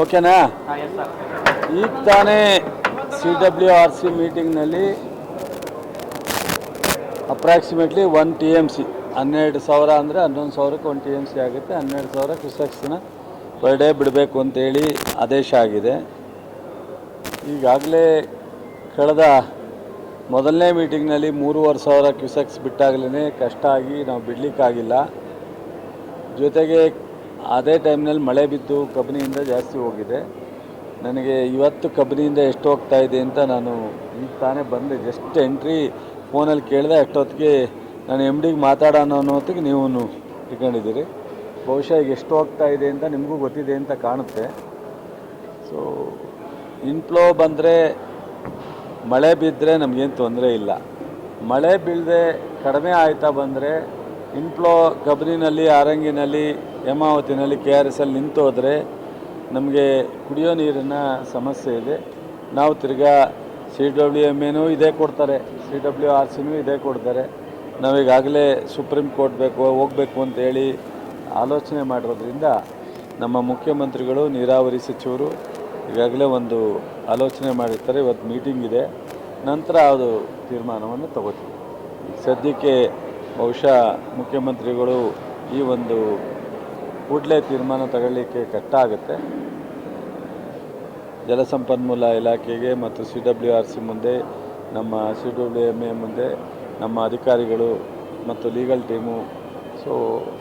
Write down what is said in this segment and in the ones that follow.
ಓಕೆನಾ? ಈಗ ತಾನೇ CWRC ಮೀಟಿಂಗ್ನಲ್ಲಿ ಅಪ್ರಾಕ್ಸಿಮೇಟ್ಲಿ 1 TMC 12,000 ಅಂದರೆ 11,000ಕ್ಕೆ 1 TMC ಆಗುತ್ತೆ. 12,000 ಕ್ಯೂಸೆಕ್ಸ್ನ ಪರ್ ಡೇ ಬಿಡಬೇಕು ಅಂತೇಳಿ ಆದೇಶ ಆಗಿದೆ. ಈಗಾಗಲೇ ಕಳೆದ ಮೊದಲನೇ ಮೀಟಿಂಗ್ನಲ್ಲಿ 3,500 ಕ್ಯೂಸೆಕ್ಸ್ ಬಿಟ್ಟಾಗಲೇ ಕಷ್ಟ ಆಗಿ ನಾವು ಬಿಡಲಿಕ್ಕಾಗಿಲ್ಲ. ಜೊತೆಗೆ ಅದೇ ಟೈಮ್ನಲ್ಲಿ ಮಳೆ ಬಿದ್ದು ಕಬಿನಿಯಿಂದ ಜಾಸ್ತಿ ಹೋಗಿದೆ. ನನಗೆ ಇವತ್ತು ಕಬಿನಿಯಿಂದ ಎಷ್ಟು ಹೋಗ್ತಾ ಇದೆ ಅಂತ ನಾನು ಈಗ ತಾನೇ ಬಂದೆ, ಜಸ್ಟ್ ಎಂಟ್ರಿ ಫೋನಲ್ಲಿ ಕೇಳಿದೆ. ಅಷ್ಟೊತ್ತಿಗೆ ನಾನು MDಗೆ ಮಾತಾಡೋಣ ಅನ್ನೋ ಹೊತ್ತಿಗೆ ನೀವು ಇಟ್ಕೊಂಡಿದ್ದೀರಿ. ಬಹುಶಃ ಈಗ ಎಷ್ಟು ಹೋಗ್ತಾ ಇದೆ ಅಂತ ನಿಮಗೂ ಗೊತ್ತಿದೆ ಅಂತ ಕಾಣುತ್ತೆ. ಸೊ ಇನ್ಫ್ಲೋ ಬಂದರೆ ಮಳೆ ಬಿದ್ದರೆ ನಮಗೇನು ತೊಂದರೆ ಇಲ್ಲ. ಮಳೆ ಬೀಳದೆ ಕಡಿಮೆ ಆಯ್ತಾ ಬಂದರೆ ಇನ್ಫ್ಲೋ ಕಬಿನಿನಲ್ಲಿ, ಆರಂಗಿನಲ್ಲಿ, ಹೇಮಾವತಿನಲ್ಲಿ, KRSಲ್ಲಿ ನಿಂತೋದ್ರೆ ನಮಗೆ ಕುಡಿಯೋ ನೀರಿನ ಸಮಸ್ಯೆ ಇದೆ. ನಾವು ತಿರ್ಗಾ CWMAನೂ ಇದೇ ಕೊಡ್ತಾರೆ, CWRCನೂ ಇದೇ ಕೊಡ್ತಾರೆ. ನಾವೀಗಾಗಲೇ ಸುಪ್ರೀಂ ಕೋರ್ಟ್ ಹೋಗಬೇಕು ಅಂತೇಳಿ ಆಲೋಚನೆ ಮಾಡಿರೋದ್ರಿಂದ ನಮ್ಮ ಮುಖ್ಯಮಂತ್ರಿಗಳು, ನೀರಾವರಿ ಸಚಿವರು ಈಗಾಗಲೇ ಒಂದು ಆಲೋಚನೆ ಮಾಡಿರ್ತಾರೆ. ಇವತ್ತು ಮೀಟಿಂಗ್ ಇದೆ, ನಂತರ ಅದು ತೀರ್ಮಾನವನ್ನು ತಗೋತೀವಿ. ಸದ್ಯಕ್ಕೆ ಬಹುಶಃ ಮುಖ್ಯಮಂತ್ರಿಗಳು ಈ ಒಂದು ಕೂಡಲೇ ತೀರ್ಮಾನ ತಗೊಳ್ಳಿಕ್ಕೆ ಕಷ್ಟ ಆಗುತ್ತೆ. ಜಲಸಂಪನ್ಮೂಲ ಇಲಾಖೆಗೆ ಮತ್ತು CWRC ಮುಂದೆ, ನಮ್ಮ CWMA ಮುಂದೆ ನಮ್ಮ ಅಧಿಕಾರಿಗಳು ಮತ್ತು ಲೀಗಲ್ ಟೀಮು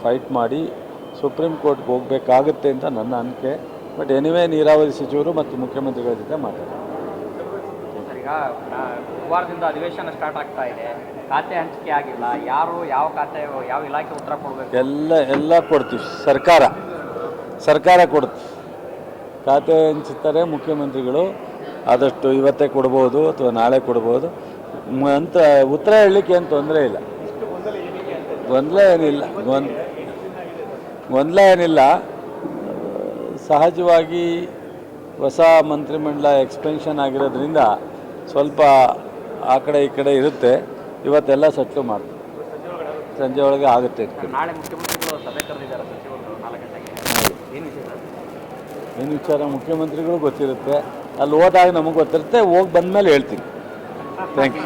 ಫೈಟ್ ಮಾಡಿ ಸುಪ್ರೀಂ ಕೋರ್ಟ್ಗೆ ಹೋಗಬೇಕಾಗುತ್ತೆ ಅಂತ ನನ್ನ ಅನಿಕೆ. ಬಟ್ ಎನಿವೇ ನೀರಾವರಿ ಸಚಿವರು ಮತ್ತು ಮುಖ್ಯಮಂತ್ರಿಗಳ ಜೊತೆ ಮಾತಾಡ್ತಾರೆ. ಈಗ ಗುರುವಾರದಿಂದ ಅಧಿವೇಶನ ಸ್ಟಾರ್ಟ್ ಆಗ್ತಾ ಇದೆ, ಖಾತೆ ಹಂಚಿಕೆ ಆಗಿಲ್ಲ, ಯಾರು ಯಾವ ಖಾತೆ ಯಾವ ಇಲಾಖೆ ಉತ್ತರ ಕೊಡಬೇಕು? ಎಲ್ಲ ಕೊಡ್ತೀವಿ. ಸರ್ಕಾರ ಕೊಡುತ್ತೆ. ಖಾತೆ ಹಂಚುತ್ತಾರೆ ಮುಖ್ಯಮಂತ್ರಿಗಳು. ಆದಷ್ಟು ಇವತ್ತೇ ಕೊಡ್ಬೋದು ಅಥವಾ ನಾಳೆ ಕೊಡ್ಬೋದು ಅಂತ ಉತ್ತರ ಹೇಳಲಿಕ್ಕೆ ಏನು ತೊಂದರೆ ಇಲ್ಲ. ಗೊಂದಲ ಏನಿಲ್ಲ. ಸಹಜವಾಗಿ ಹೊಸ ಮಂತ್ರಿಮಂಡಲ ಎಕ್ಸ್ಪೆನ್ಷನ್ ಆಗಿರೋದ್ರಿಂದ ಸ್ವಲ್ಪ ಆ ಕಡೆ ಈ ಕಡೆ ಇರುತ್ತೆ. ಇವತ್ತೆಲ್ಲ ಸೆಟ್ಲು ಮಾಡ್ತೀವಿ, ಸಂಜೆ ಒಳಗೆ ಆಗುತ್ತೆ. ನಾಳೆ ಮುಖ್ಯಮಂತ್ರಿಗಳು ಸಭೆ ಕರೆದಿದ್ದಾರೆ ಸಚಿವರು 4 ಗಂಟೆಗೆ. ಏನು ವಿಚಾರ ಮುಖ್ಯಮಂತ್ರಿಗಳು ಗೊತ್ತಿರುತ್ತೆ. ಅಲ್ಲಿ ಹೋದಾಗ ನಮಗೆ ಗೊತ್ತಿರುತ್ತೆ. ಹೋಗಿ ಬಂದಮೇಲೆ ಹೇಳ್ತೀನಿ. Thank you.